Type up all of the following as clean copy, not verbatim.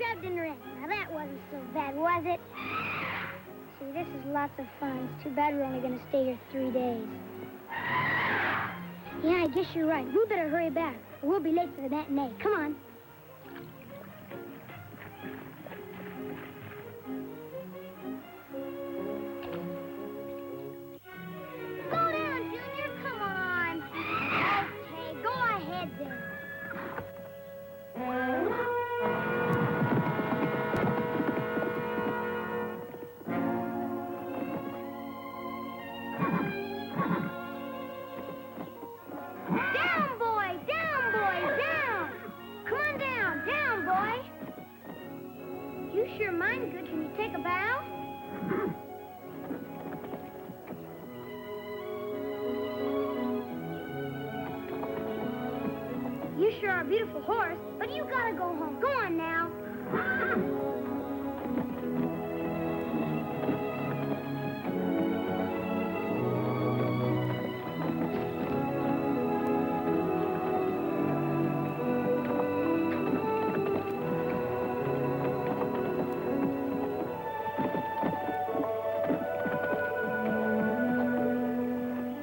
grabbed in the ring. Now, that wasn't so bad, was it? See, this is lots of fun. It's too bad we're only going to stay here 3 days. Yeah, I guess you're right. We better hurry back, or we'll be late for the matinee. Come on. Go down, Junior. Come on. Okay, go ahead then. Down, boy! Down, boy! Down! Come on down! Down, boy! You sure mind good. Can you take a bow? You sure are a beautiful horse, but you gotta go home. Go on now.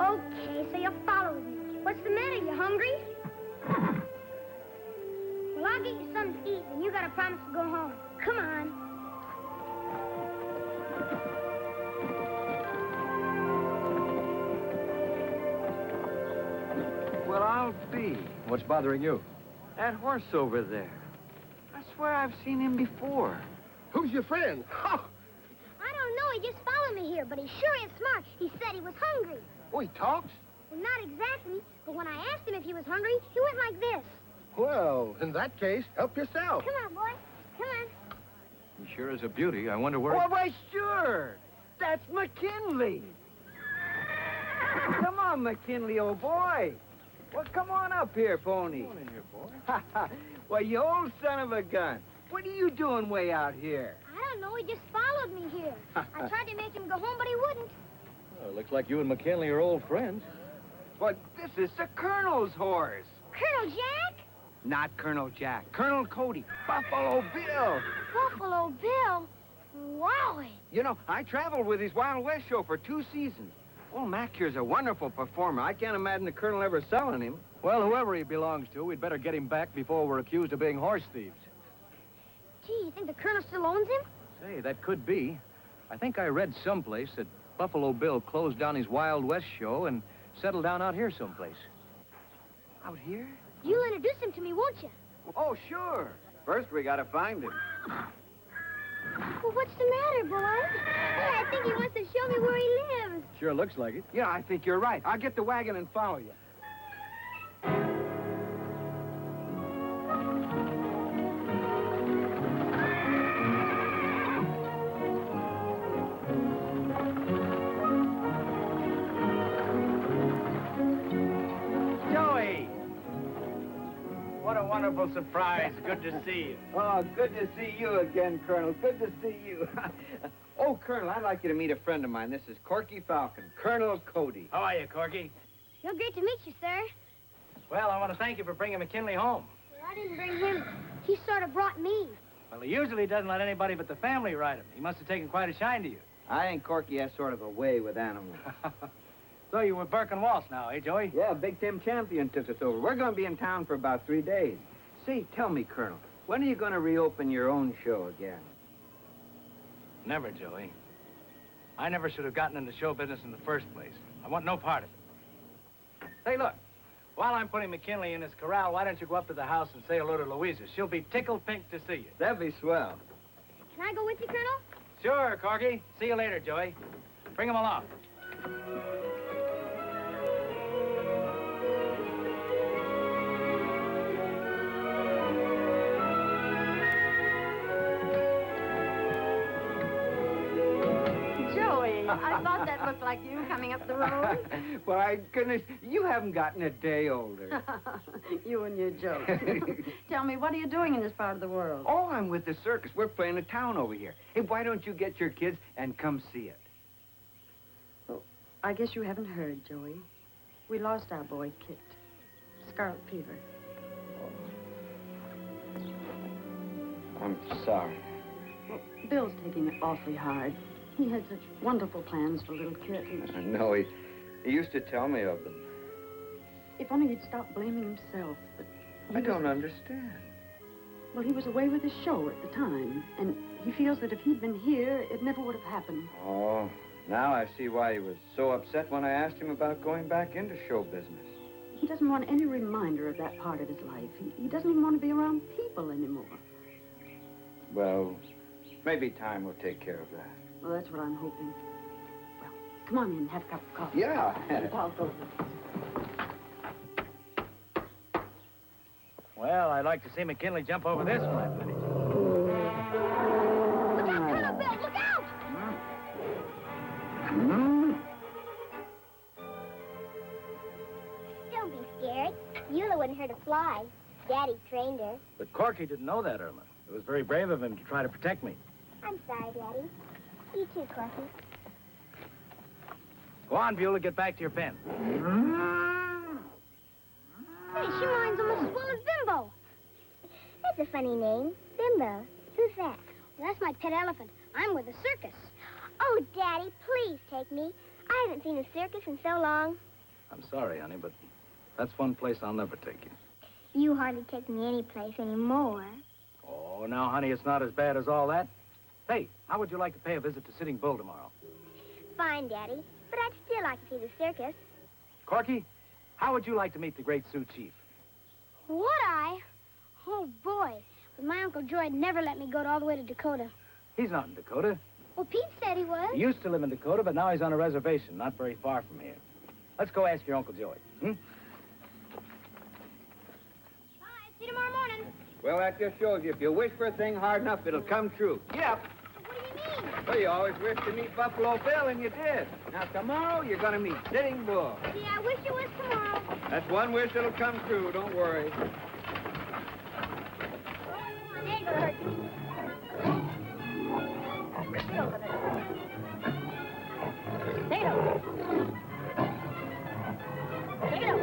Okay, so you followed me. What's the matter? You hungry? Well, I'll get you something to eat, and you gotta promise to go home. Come on. Well, I'll be. What's bothering you? That horse over there. I swear I've seen him before. Who's your friend? Ha! I don't know. He just followed me here, but he sure is smart. He said he was hungry. Oh, he talks? Well, not exactly, but when I asked him if he was hungry, he went like this. Well, in that case, help yourself. Come on, boy. Come on. He sure is a beauty. I wonder where... Oh, why, sure. That's McKinley. Come on, McKinley, old boy. Well, come on up here, pony. Come on in here, boy. Well, you old son of a gun. What are you doing way out here? I don't know. He just followed me here. I tried to make him go home, but he wouldn't. Well, looks like you and McKinley are old friends. But this is the Colonel's horse. Colonel Jack? Not Colonel Jack. Colonel Cody. Buffalo Bill. Buffalo Bill? Wowie. You know, I traveled with his Wild West show for 2 seasons. Old Mac here's a wonderful performer. I can't imagine the Colonel ever selling him. Well, whoever he belongs to, we'd better get him back before we're accused of being horse thieves. Gee, you think the Colonel still owns him? Say, that could be. I think I read someplace that Buffalo Bill closed down his Wild West show and settled down out here someplace. Out here? You'll introduce him to me, won't you? Oh, sure. First, we gotta find him. Well, what's the matter, boy? Hey, I think he wants to show me where he lives. Sure looks like it. Yeah, I think you're right. I'll get the wagon and follow you. Joey! What a wonderful surprise. Good to see you. Oh, good to see you again, Colonel. Good to see you. Oh, Colonel, I'd like you to meet a friend of mine. This is Corky Falcon, Colonel Cody. How are you, Corky? Well, great to meet you, sir. Well, I want to thank you for bringing McKinley home. Well, I didn't bring him. He sort of brought me. Well, he usually doesn't let anybody but the family ride him. He must have taken quite a shine to you. I think Corky has sort of a way with animals. So you were Burke and Walsh now, eh, Joey? Yeah, Big Tim Champion took us over. We're going to be in town for about 3 days. Say, tell me, Colonel, when are you going to reopen your own show again? Never, Joey. I never should have gotten into show business in the first place. I want no part of it. Hey, look. While I'm putting McKinley in his corral, why don't you go up to the house and say hello to Louisa? She'll be tickled pink to see you. That'd be swell. Can I go with you, Colonel? Sure, Corky. See you later, Joey. Bring him along. I thought that looked like you coming up the road. My goodness, you haven't gotten a day older. You and your jokes. Tell me, what are you doing in this part of the world? Oh, I'm with the circus. We're playing a town over here. Hey, why don't you get your kids and come see it? Oh, I guess you haven't heard, Joey. We lost our boy, Kit. Scarlet fever. I'm sorry. Well, Bill's taking it awfully hard. He had such wonderful plans for little Kit. And I know, he used to tell me of them. if only he'd stop blaming himself. But I don't understand. Well, he was away with his show at the time, and he feels that if he'd been here, it never would have happened. Oh, now I see why he was so upset when I asked him about going back into show business. He doesn't want any reminder of that part of his life. He doesn't even want to be around people anymore. Well, maybe time will take care of that. Well, that's what I'm hoping. Well, come on in, have a cup of coffee. Yeah. I'll go. Well, I'd like to see McKinley jump over this flat finish. Look out, Colonel Bill! Look out! Don't be scared. Eula wouldn't hurt a fly. Daddy trained her. But Corky didn't know that, Irma. It was very brave of him to try to protect me. I'm sorry, Daddy. You too, Corky. Go on, Beulah, get back to your pen. Hey, she reminds him as well as Bimbo. That's a funny name. Bimbo. Who's that? Well, that's my pet elephant. I'm with the circus. Oh, Daddy, please take me. I haven't seen a circus in so long. I'm sorry, honey, but that's one place I'll never take you. You hardly take me any place anymore. Oh, now, honey, it's not as bad as all that. Hey, how would you like to pay a visit to Sitting Bull tomorrow? Fine, Daddy, but I'd still like to see the circus. Corky, how would you like to meet the great Sioux Chief? Would I? Oh, boy. But my Uncle Joy'd never let me go all the way to Dakota. He's not in Dakota. Well, Pete said he was. He used to live in Dakota, but now he's on a reservation, not very far from here. Let's go ask your Uncle Joey. Bye. See you tomorrow morning. Well, that just shows you if you wish for a thing hard enough, it'll come true. Yep. What do you mean? Well, you always wished to meet Buffalo Bill, and you did. Now, tomorrow, you're going to meet Sitting Bull. Gee, I wish it was tomorrow. That's one wish that'll come true. Don't worry. It ain't gonna hurt you. Take it up. Take it up.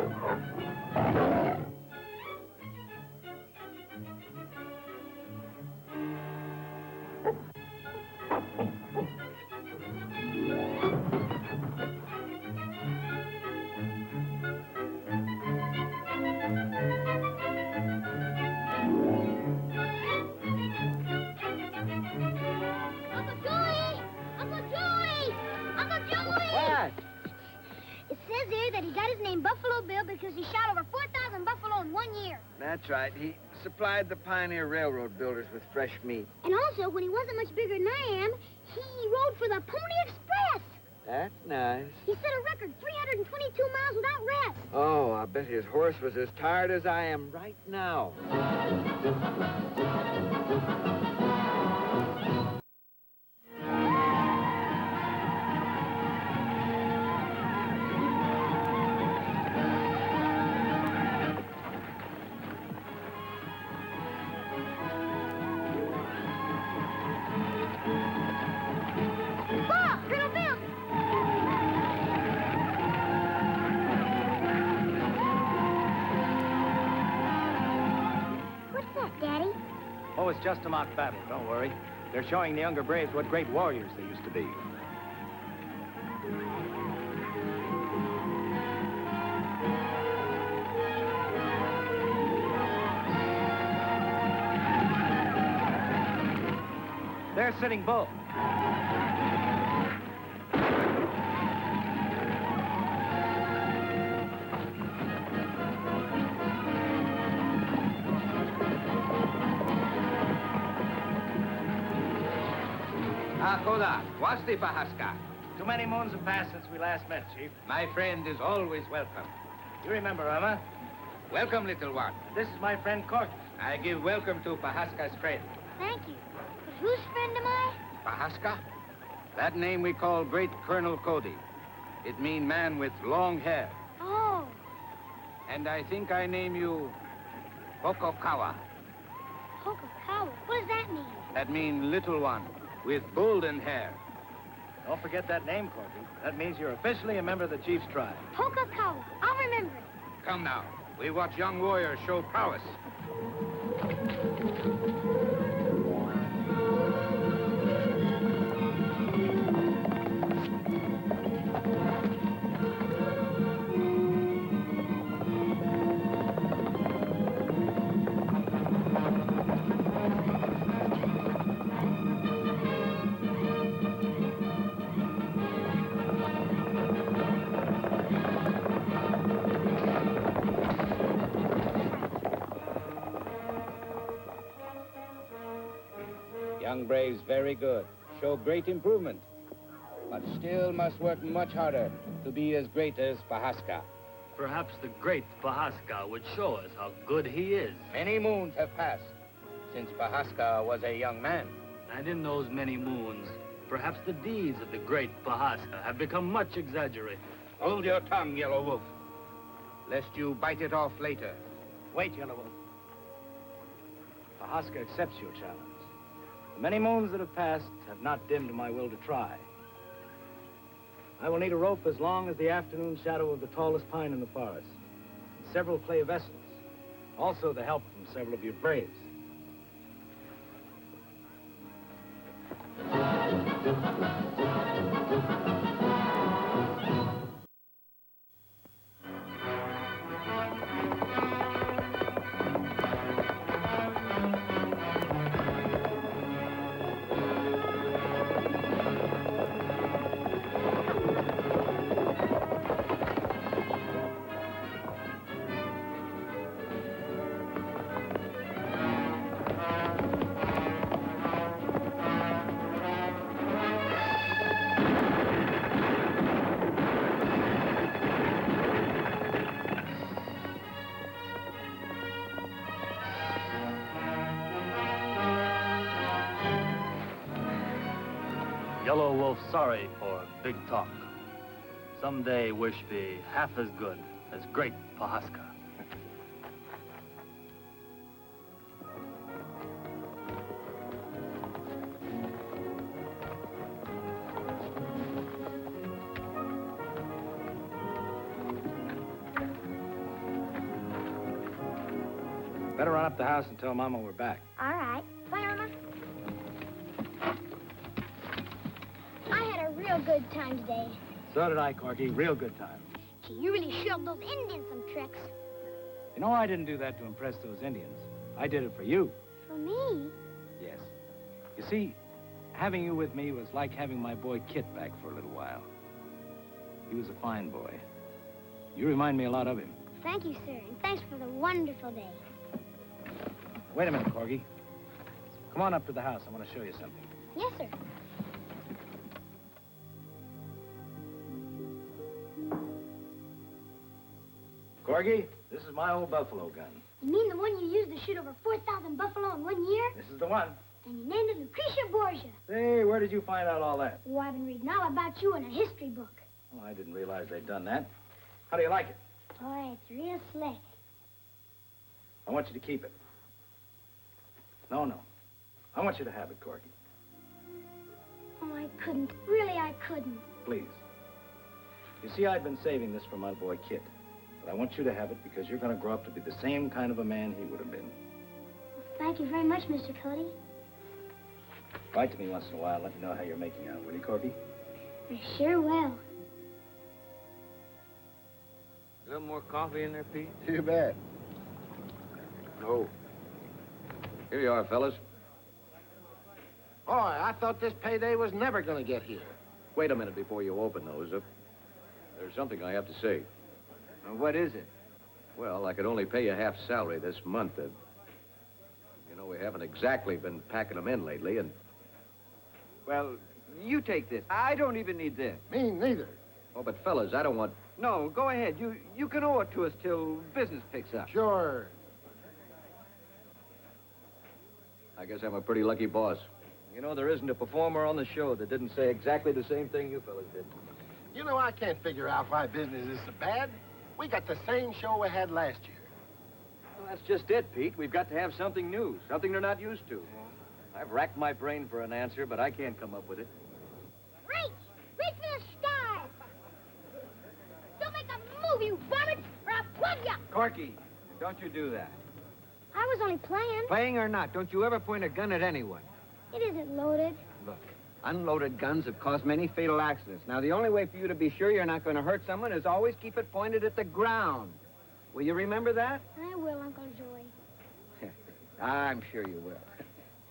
Uncle Joey! Uncle Joey! Uncle Joey! What? It says here that he got his name Buffalo Bill because he shot over 4,000 buffalo in 1 year. That's right. He supplied the Pioneer Railroad builders with fresh meat. And also, when he wasn't much bigger than I am, he rode for the Pony Express. That's nice. He set a record 322 miles without rest. Oh, I bet his horse was as tired as I am right now. Bob! Colonel Bill! What's that, Daddy? Oh, it's just a mock battle. Don't worry. They're showing the younger braves what great warriors they used to be. They're Sitting Bull. Hola. What's the Pahaska? Too many moons have passed since we last met, Chief. My friend is always welcome. You remember Irma? Welcome, little one. This is my friend Corky. I give welcome to Pahaska's friend. Thank you. But whose friend am I? Pahaska? That name we call Great Colonel Cody. It mean man with long hair. Oh, And I think I name you Hokokawa. Hokokawa. What does that mean? That mean little one with golden hair. Don't forget that name, Corky. That means you're officially a member of the Chief's tribe. Hokokawa. I'll remember it. Come now. We watch young warriors show prowess. young braves very good. Show great improvement. But still must work much harder to be as great as Pahaska. Perhaps the great Pahaska would show us how good he is. Many moons have passed since Pahaska was a young man. And in those many moons, perhaps the deeds of the great Pahaska have become much exaggerated. Hold your tongue, Yellow Wolf, lest you bite it off later. Wait, Yellow Wolf. Pahaska accepts your challenge. The many moons that have passed have not dimmed my will to try. I will need a rope as long as the afternoon shadow of the tallest pine in the forest, and several clay vessels, also the help from several of your braves. Yellow Wolf sorry for big talk. Someday wish be half as good as great Pahaska. Better run up the house and tell Mama we're back. All right. Bye, Irma. I had a real good time today. So did I, Corky. Real good time. Gee, you really showed those Indians some tricks. You know, I didn't do that to impress those Indians. I did it for you. For me? Yes. You see, having you with me was like having my boy Kit back for a little while. He was a fine boy. You remind me a lot of him. Thank you, sir, and thanks for the wonderful day. Wait a minute, Corky. Come on up to the house. I want to show you something. Yes, sir. Corky, this is my old buffalo gun. You mean the one you used to shoot over 4,000 buffalo in 1 year? This is the one. And you named it Lucretia Borgia. Hey, where did you find out all that? Oh, I've been reading all about you in a history book. Well, I didn't realize they'd done that. How do you like it? Boy, it's real slick. I want you to keep it. No. I want you to have it, Corky. Oh, I couldn't. Really, I couldn't. Please. You see, I've been saving this for my boy Kit. But I want you to have it because you're going to grow up to be the same kind of a man he would have been. Well, thank you very much, Mr. Cody. Write to me once in a while. Let me know how you're making out. Will you, Corky? I sure will. A little more coffee in there, Pete? You bet. Oh. Here you are, fellas. Boy, I thought this payday was never going to get here. Wait a minute before you open those up. There's something I have to say. What is it? Well, I could only pay you half salary this month. You know, we haven't exactly been packing them in lately, and... Well, you take this. I don't even need this. Me neither. Oh, but fellas, I don't want... No, go ahead. You can owe it to us till business picks up. Sure. I guess I'm a pretty lucky boss. You know, there isn't a performer on the show that didn't say exactly the same thing you fellas did. You know, I can't figure out why business is so bad. We got the same show we had last year. Well, that's just it, Pete. We've got to have something new, something they're not used to. I've racked my brain for an answer, but I can't come up with it. Reach! Reach for the stars! Don't make a move, you varmints, or I'll plug you! Corky, don't you do that. I was only playing. Playing or not, don't you ever point a gun at anyone. It isn't loaded. Look, unloaded guns have caused many fatal accidents. Now, the only way for you to be sure you're not going to hurt someone is always keep it pointed at the ground. Will you remember that? I will, Uncle Joey. I'm sure you will.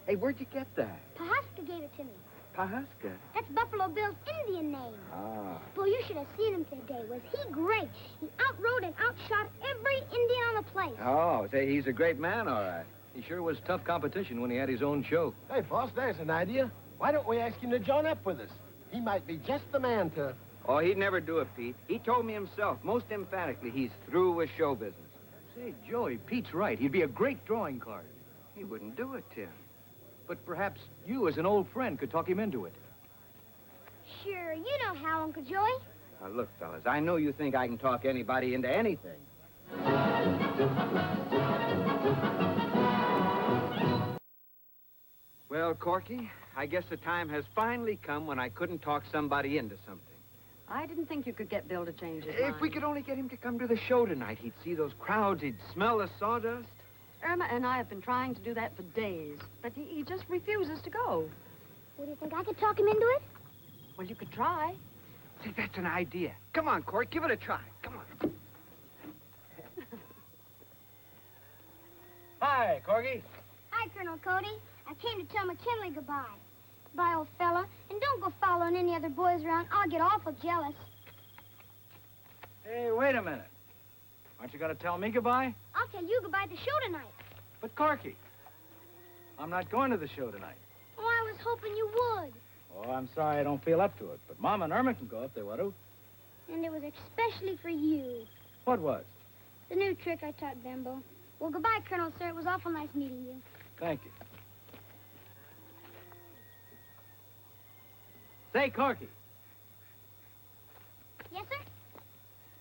Hey, where'd you get that? Pahaska gave it to me. Pahaska. That's Buffalo Bill's Indian name. Ah. Boy, you should have seen him today. Was he great? He outrode and outshot every Indian on the place. Oh, say, he's a great man, all right. He sure was tough competition when he had his own show. Hey, boss, there's an idea. Why don't we ask him to join up with us? He might be just the man to... Oh, he'd never do it, Pete. He told me himself, most emphatically, he's through with show business. Say, Joey, Pete's right. He'd be a great drawing card. He wouldn't do it, Tim. But perhaps you, as an old friend, could talk him into it. Sure, you know how, Uncle Joey. Now, look, fellas, I know you think I can talk anybody into anything. Well, Corky, I guess the time has finally come when I couldn't talk somebody into something. I didn't think you could get Bill to change his If mind. we could only get him to come to the show tonight, he'd see those crowds, he'd smell the sawdust. Irma and I have been trying to do that for days, but he just refuses to go. What do you think, I could talk him into it? Well, you could try. See, that's an idea. Come on, Cork, give it a try. Come on. Hi, Corgi. Hi, Colonel Cody. I came to tell McKinley goodbye. Goodbye, old fella. And don't go following any other boys around. I'll get awful jealous. Hey, wait a minute. Aren't you going to tell me goodbye? I'll tell you goodbye at the show tonight. But, Corky, I'm not going to the show tonight. Oh, I was hoping you would. Oh, I'm sorry I don't feel up to it, but Mom and Irma can go if they want to. And it was especially for you. What was? The new trick I taught Bimbo. Well, goodbye, Colonel, sir. It was awful nice meeting you. Thank you. Say, Corky, Yes, sir?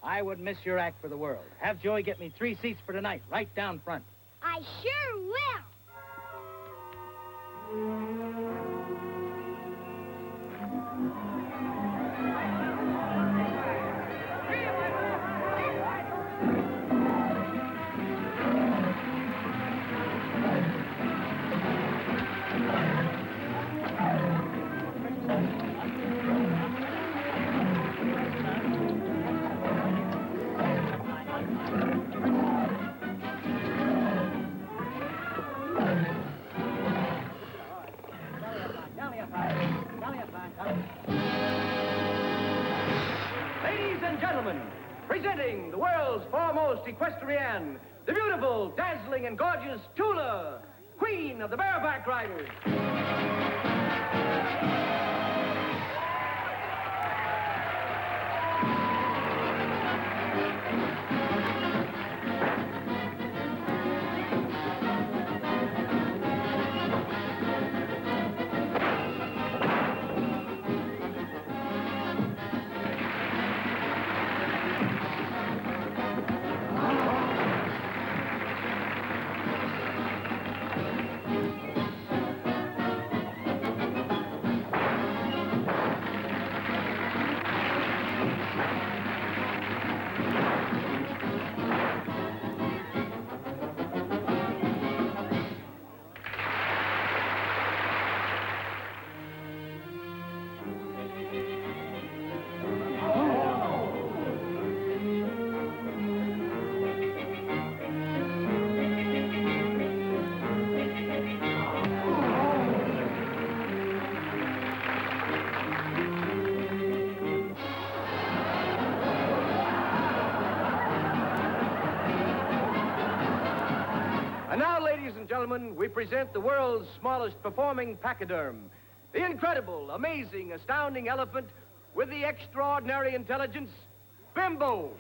I wouldn't miss your act for the world. Have Joey get me 3 seats for tonight, right down front. I sure will. Ladies and gentlemen, presenting the world's foremost equestrienne, the beautiful, dazzling, and gorgeous Tula, queen of the bareback riders. And now, ladies and gentlemen, we present the world's smallest performing pachyderm, the incredible, amazing, astounding elephant with the extraordinary intelligence, Bimbo.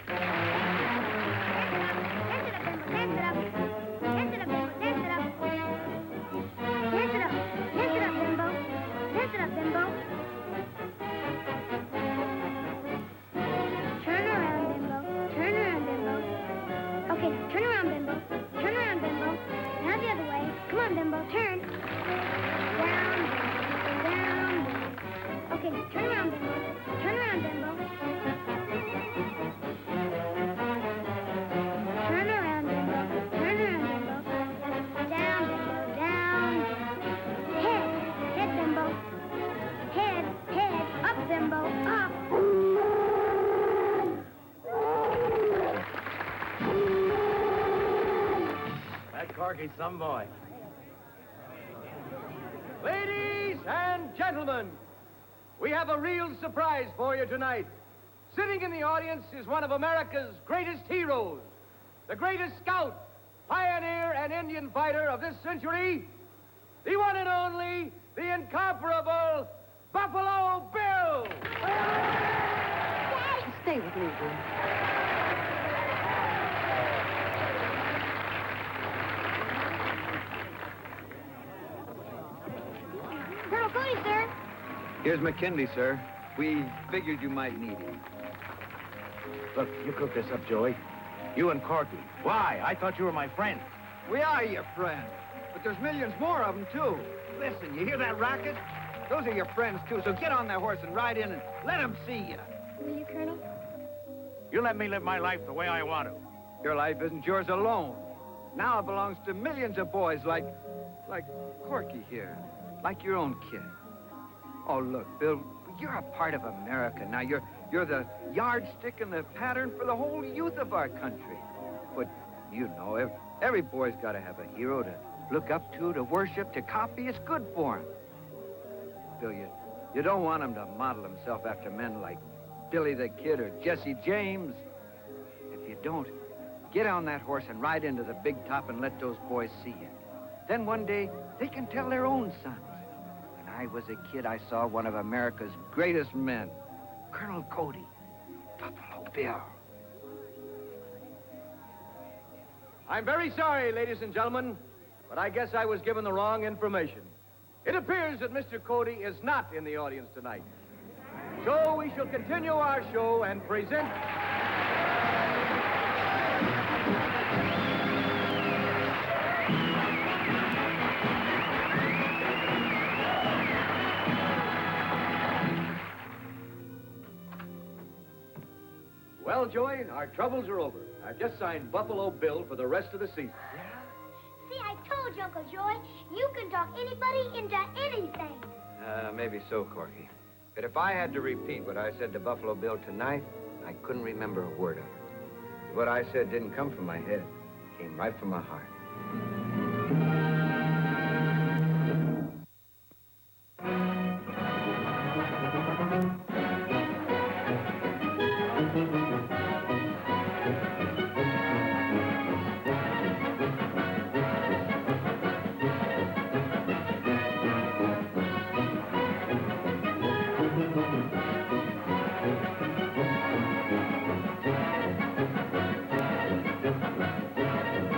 That Corky's some boy. Ladies and gentlemen, we have a real surprise for you tonight. Sitting in the audience is one of America's greatest heroes, the greatest scout, pioneer and Indian fighter of this century, the one and only, the incomparable Buffalo Bill! Stay with me, dear. Colonel Cody, sir. Here's McKinley, sir. We figured you might need him. Look, you cook this up, Joey. You and Corky. Why? I thought you were my friend. We are your friends, but there's millions more of them, too. Listen, you hear that racket? Those are your friends, too, so get on that horse and ride in and let them see you. Will you, Colonel? You let me live my life the way I want to. Your life isn't yours alone. Now it belongs to millions of boys like Corky here, like your own kid. Oh, look, Bill, you're a part of America now. You're the yardstick and the pattern for the whole youth of our country. But you know, every boy's got to have a hero to look up to worship, to copy. It's good for him. Bill, you don't want him to model himself after men like Billy the Kid or Jesse James. If you don't, get on that horse and ride into the big top and let those boys see you. Then one day, they can tell their own sons. When I was a kid, I saw one of America's greatest men, Colonel Cody, Buffalo Bill. I'm very sorry, ladies and gentlemen, but I guess I was given the wrong information. It appears that Mr. Cody is not in the audience tonight. So we shall continue our show and present... Well, Joey, our troubles are over. I've just signed Buffalo Bill for the rest of the season. See, I told you, Uncle Joy, you can talk anybody into anything. Maybe so, Corky. But if I had to repeat what I said to Buffalo Bill tonight, I couldn't remember a word of it. What I said didn't come from my head. It came right from my heart.